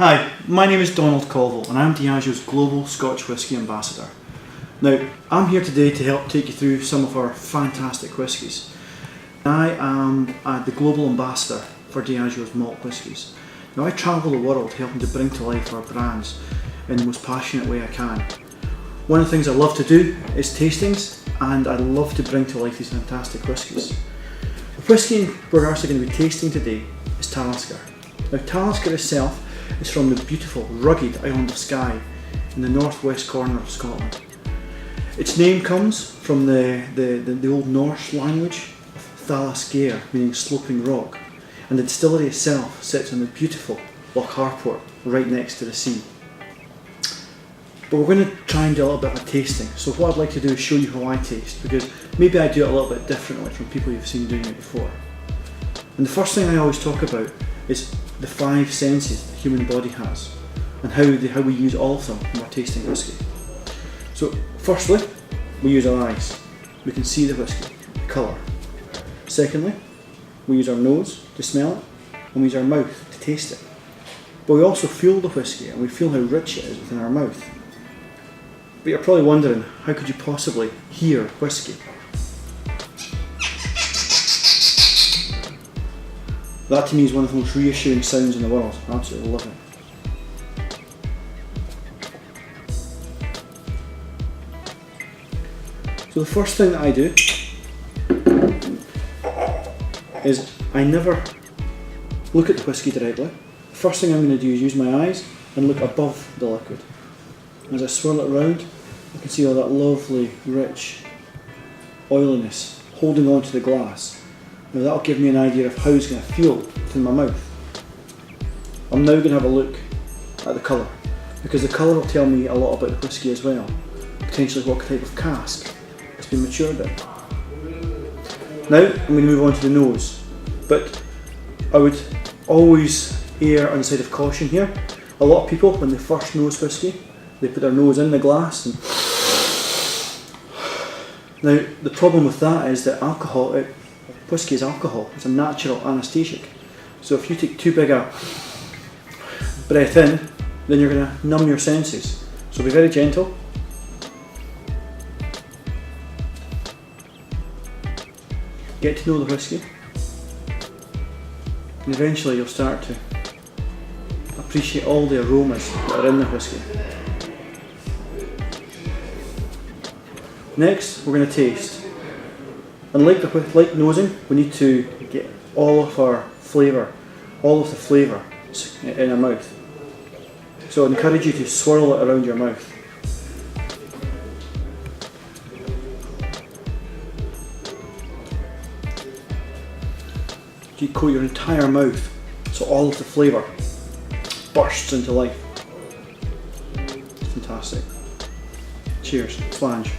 Hi, my name is Donald Colville and I'm Diageo's Global Scotch Whisky Ambassador. Now, I'm here today to help take you through some of our fantastic whiskies. I am the Global Ambassador for Diageo's malt whiskies. Now, I travel the world helping to bring to life our brands in the most passionate way I can. One of the things I love to do is tastings, and I love to bring to life these fantastic whiskies. The whisky we're actually going to be tasting today is Talisker. Now, Talisker itself is from the beautiful, rugged island of Skye in the northwest corner of Scotland. Its name comes from the Old Norse language of Thalasker, meaning sloping rock, and the distillery itself sits on the beautiful Loch Harport right next to the sea. But we're going to try and do a little bit of a tasting, so what I'd like to do is show you how I taste, because maybe I do it a little bit differently from people you've seen doing it before. And the first thing I always talk about is the 5 senses the human body has, and how we use all of them when we're tasting whisky. So firstly, we use our eyes. We can see the whisky, the colour. Secondly, we use our nose to smell it, and we use our mouth to taste it. But we also feel the whisky, and we feel how rich it is within our mouth. But you're probably wondering, how could you possibly hear whisky? That to me is one of the most reassuring sounds in the world. I absolutely love it. So the first thing that I do is I never look at the whisky directly. The first thing I'm going to do is use my eyes and look above the liquid. As I swirl it around, I can see all that lovely, rich oiliness holding onto the glass. Now that'll give me an idea of how it's going to feel within my mouth. I'm now going to have a look at the colour, because the colour will tell me a lot about the whisky as well. Potentially what type of cask it's been matured in. Now I'm going to move on to the nose, but I would always err on the side of caution here. A lot of people, when they first nose whisky, they put their nose in the glass and now the problem with that is that whisky is alcohol. It's a natural anaesthetic. So if you take too big a breath in, then you're going to numb your senses. So be very gentle. Get to know the whisky, and eventually you'll start to appreciate all the aromas that are in the whisky. Next, we're going to taste. And like nosing, we need to get all of our flavour, all of the flavour in our mouth. So I encourage you to swirl it around your mouth. You coat your entire mouth so all of the flavour bursts into life. Fantastic. Cheers. Flange.